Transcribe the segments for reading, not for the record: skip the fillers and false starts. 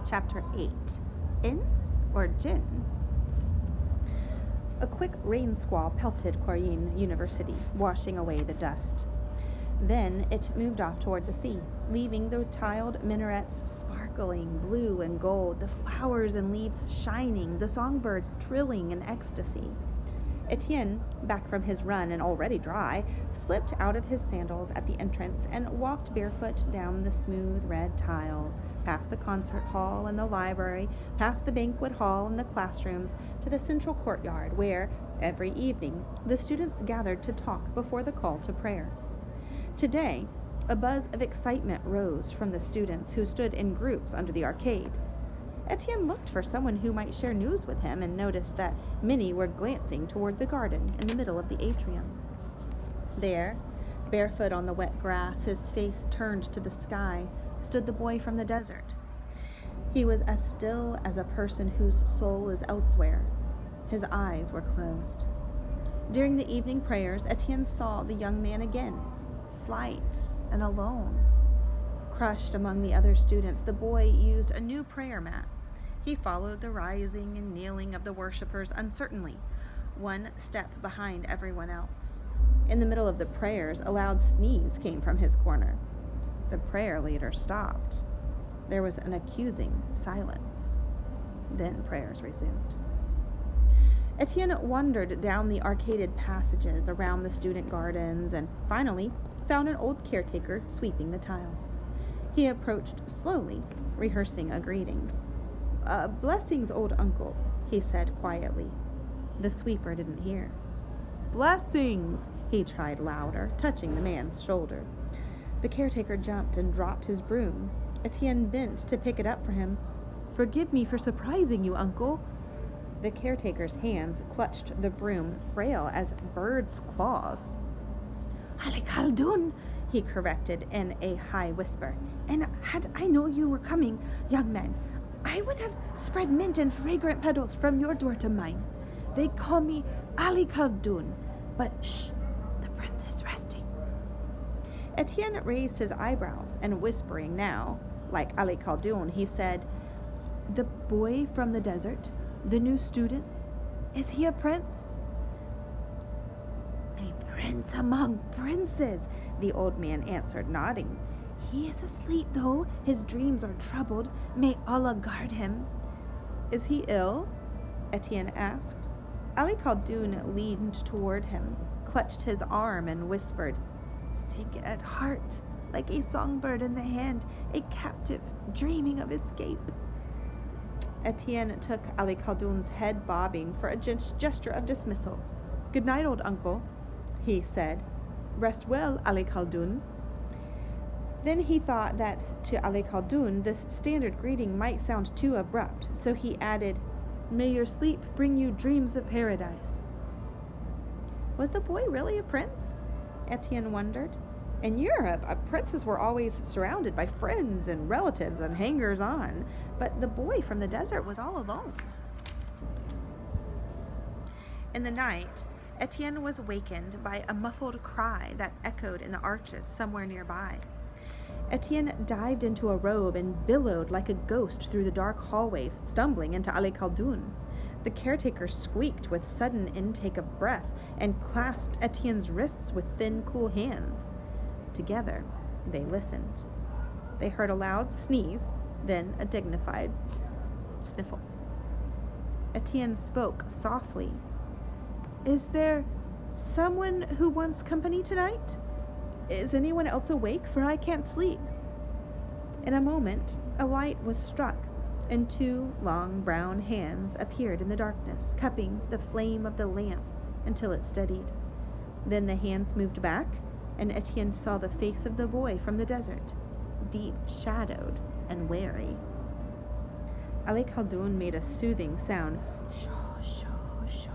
Chapter 8. Ins or Jinn? A quick rain squall pelted Korean University, washing away the dust. Then it moved off toward the sea, leaving the tiled minarets sparkling blue and gold, the flowers and leaves shining, the songbirds trilling in ecstasy. Etienne, back from his run and already dry, slipped out of his sandals at the entrance and walked barefoot down the smooth red tiles, past the concert hall and the library, past the banquet hall and the classrooms, to the central courtyard where, every evening, the students gathered to talk before the call to prayer. Today, a buzz of excitement rose from the students who stood in groups under the arcade. Etienne looked for someone who might share news with him and noticed that many were glancing toward the garden in the middle of the atrium. There, barefoot on the wet grass, his face turned to the sky, stood the boy from the desert. He was as still as a person whose soul is elsewhere. His eyes were closed. During the evening prayers, Etienne saw the young man again, slight and alone. Crushed among the other students, the boy used a new prayer mat. He followed the rising and kneeling of the worshippers uncertainly, one step behind everyone else. In the middle of the prayers, a loud sneeze came from his corner. The prayer leader stopped. There was an accusing silence. Then prayers resumed. Etienne wandered down the arcaded passages around the student gardens and finally found an old caretaker sweeping the tiles. He approached slowly, rehearsing a greeting. "Blessings, old uncle," he said quietly. The sweeper didn't hear. "Blessings," he tried louder, touching the man's shoulder. The caretaker jumped and dropped his broom. Etienne bent to pick it up for him. "Forgive me for surprising you, uncle." The caretaker's hands clutched the broom, frail as birds' claws. "Ali Khaldun," he corrected in a high whisper. "And had I known you were coming, young man, I would have spread mint and fragrant petals from your door to mine. They call me Ali Khaldun, but shh, the prince is resting." Etienne raised his eyebrows and, whispering now, like Ali Khaldun, he said, "The boy from the desert, the new student, is he a prince?" "A prince among princes," the old man answered, nodding. "He is asleep, though. His dreams are troubled. May Allah guard him." "Is he ill?" Etienne asked. Ali Khaldun leaned toward him, clutched his arm, and whispered, "Sick at heart, like a songbird in the hand, a captive dreaming of escape." Etienne took Ali Khaldun's head bobbing for a gesture of dismissal. "Good night, old uncle," he said. "Rest well, Ali Khaldun." Then he thought that to Ali Khaldun this standard greeting might sound too abrupt, so he added, "May your sleep bring you dreams of paradise." Was the boy really a prince? Etienne wondered. In Europe, princes were always surrounded by friends and relatives and hangers-on, but the boy from the desert was all alone. In the night, Etienne was wakened by a muffled cry that echoed in the arches somewhere nearby. Etienne dived into a robe and billowed like a ghost through the dark hallways, stumbling into Ali Khaldun. The caretaker squeaked with sudden intake of breath and clasped Etienne's wrists with thin, cool hands. Together, they listened. They heard a loud sneeze, then a dignified sniffle. Etienne spoke softly. "Is there someone who wants company tonight? Is anyone else awake? For I can't sleep." In a moment, a light was struck, and two long brown hands appeared in the darkness, cupping the flame of the lamp until it steadied. Then the hands moved back, and Etienne saw the face of the boy from the desert, deep shadowed and wary. Ali Khaldun made a soothing sound, "Shoo, shoo, shoo,"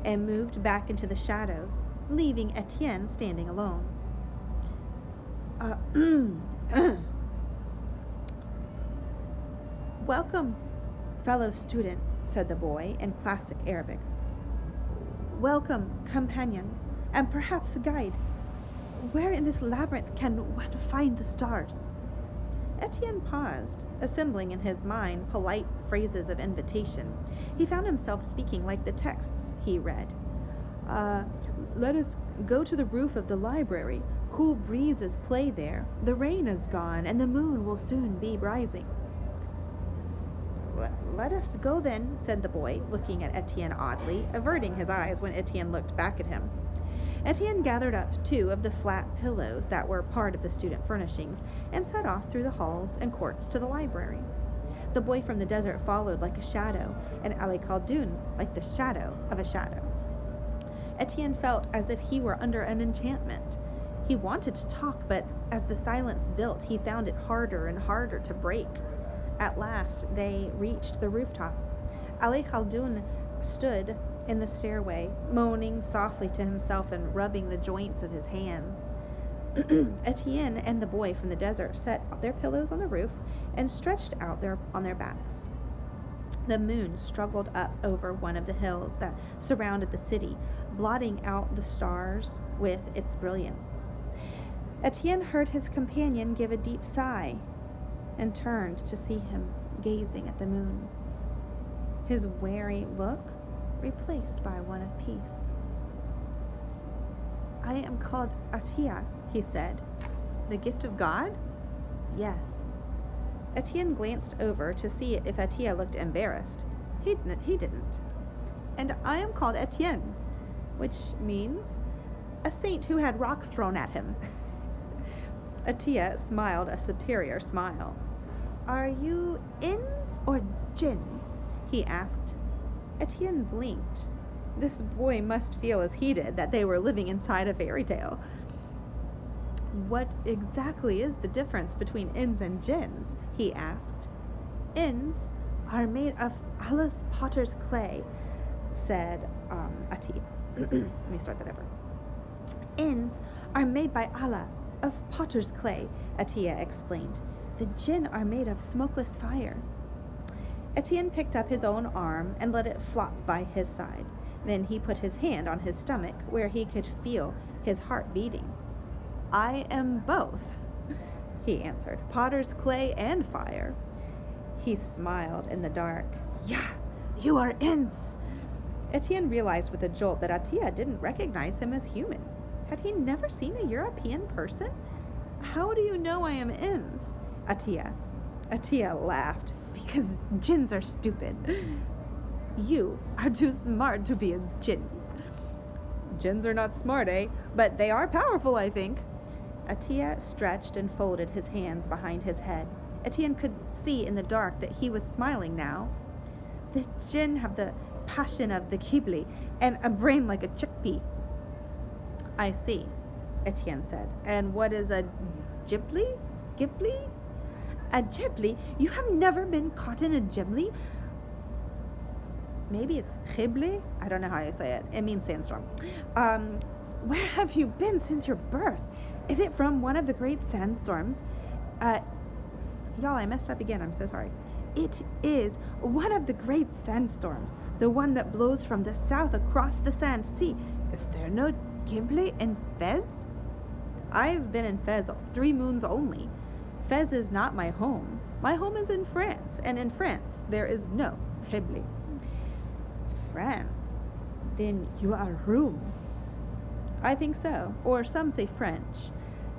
and moved back into the shadows, leaving Etienne standing alone. "Welcome, fellow student," said the boy in classic Arabic. "Welcome, companion, and perhaps a guide. Where in this labyrinth can one find the stars?" Etienne paused, assembling in his mind polite phrases of invitation. He found himself speaking like the texts he read. Let us go to the roof of the library. Cool breezes play there. The rain is gone, and the moon will soon be rising. Let us go then, said the boy, looking at Etienne oddly, averting his eyes when Etienne looked back at him. Etienne gathered up 2 of the flat pillows that were part of the student furnishings and set off through the halls and courts to the library. The boy from the desert followed like a shadow, and Ali Khaldoun like the shadow of a shadow. Etienne felt as if he were under an enchantment. He wanted to talk, but as the silence built, he found it harder and harder to break. At last, they reached the rooftop. Ali Khaldoun stood in the stairway, moaning softly to himself and rubbing the joints of his hands. Etienne and the boy from the desert set their pillows on the roof and stretched out on their backs. The moon struggled up over one of the hills that surrounded the city, blotting out the stars with its brilliance. Etienne heard his companion give a deep sigh and turned to see him gazing at the moon, his wary look replaced by one of peace. I am called Atiyah, he said. The gift of God? Yes. Etienne glanced over to see if Atiyah looked embarrassed. He didn't. And I am called Etienne, which means a saint who had rocks thrown at him. Atiyah smiled a superior smile. Are you Ins or Jinn? He asked. Etienne blinked. This boy must feel as he did, that they were living inside a fairy tale. What exactly is the difference between Ins and Jinns? He asked. Ins are made of Allah's potter's clay, said Atiyah. Let me start that over. Ins are made by Allah of potter's clay, Atiyah explained. The Jinn are made of smokeless fire. Etienne picked up his own arm and let it flop by his side. Then he put his hand on his stomach, where he could feel his heart beating. I am both, he answered, potter's clay and fire. He smiled in the dark. Yeah, you are Ins. Etienne realized with a jolt that Atiyah didn't recognize him as human. Had he never seen a European person? How do you know I am Ins? Atiyah laughed. Because jinns are stupid. You are too smart to be a jinn. Jinns are not smart, eh? But they are powerful, I think. Atiyah stretched and folded his hands behind his head. Etienne could see in the dark that he was smiling now. The jinn have the passion of the Qibli and a brain like a chickpea. I see, Etienne said. And what is a Ghibli? Ghibli? A Ghibli? You have never been caught in a Ghibli? Maybe it's Ghibli? I don't know how you say it. It means sandstorm. Where have you been since your birth? Is it from one of the great sandstorms? Y'all, I messed up again. I'm so sorry. It is one of the great sandstorms. The one that blows from the south across the sand sea. Is there no Ghibli in Fez? I've been in Fez 3 moons only. Fez is not my home. My home is in France, and in France there is no Ghibli. France? Then you are Room. I think so, or some say French.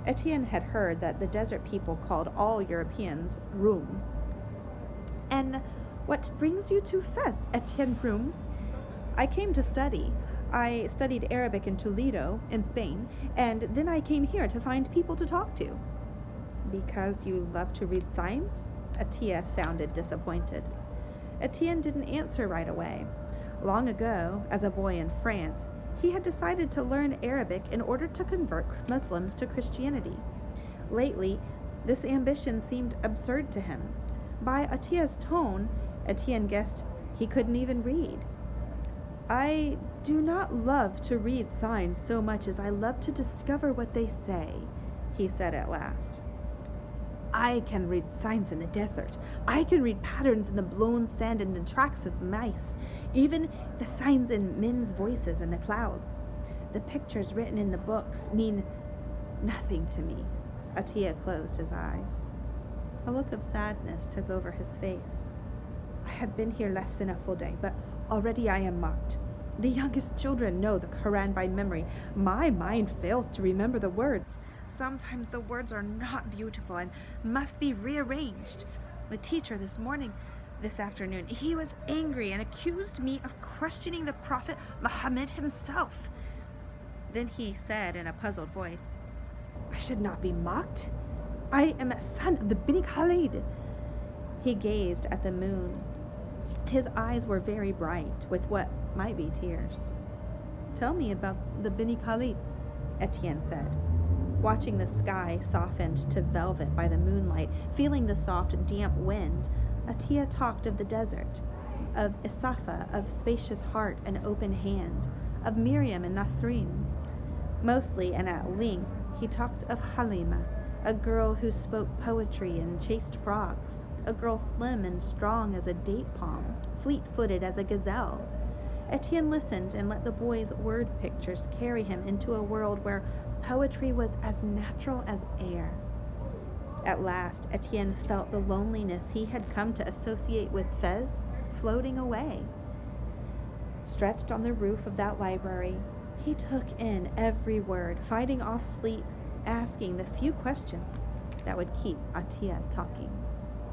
Etienne had heard that the desert people called all Europeans Room. And what brings you to Fez, Etienne Room? I came to study. I studied Arabic in Toledo, in Spain, and then I came here to find people to talk to. Because you love to read science? Atiyah sounded disappointed. Etienne didn't answer right away. Long ago, as a boy in France, he had decided to learn Arabic in order to convert Muslims to Christianity. Lately, this ambition seemed absurd to him. By Atiyah's tone, Etienne guessed he couldn't even read. I do not love to read signs so much as I love to discover what they say, he said at last. I can read signs in the desert. I can read patterns in the blown sand and the tracks of mice, even the signs in men's voices in the clouds. The pictures written in the books mean nothing to me. Atiyah closed his eyes. A look of sadness took over his face. I have been here less than a full day, but already I am mocked. The youngest children know the Quran by memory. My mind fails to remember the words. Sometimes the words are not beautiful and must be rearranged. The teacher this afternoon, he was angry and accused me of questioning the Prophet Muhammad himself. Then he said in a puzzled voice, I should not be mocked. I am a son of the Bini Khalid. He gazed at the moon. His eyes were very bright, with what might be tears. Tell me about the Bini Khalid, Etienne said, watching the sky softened to velvet by the moonlight, feeling the soft, damp wind. Atiya talked of the desert, of Isafa, of spacious heart and open hand, of Miriam and Nasrin. Mostly and at length, he talked of Halima, a girl who spoke poetry and chased frogs, a girl slim and strong as a date palm, fleet-footed as a gazelle. Etienne listened and let the boy's word pictures carry him into a world where poetry was as natural as air. At last, Etienne felt the loneliness he had come to associate with Fez floating away. Stretched on the roof of that library, he took in every word, fighting off sleep, asking the few questions that would keep Atiya talking.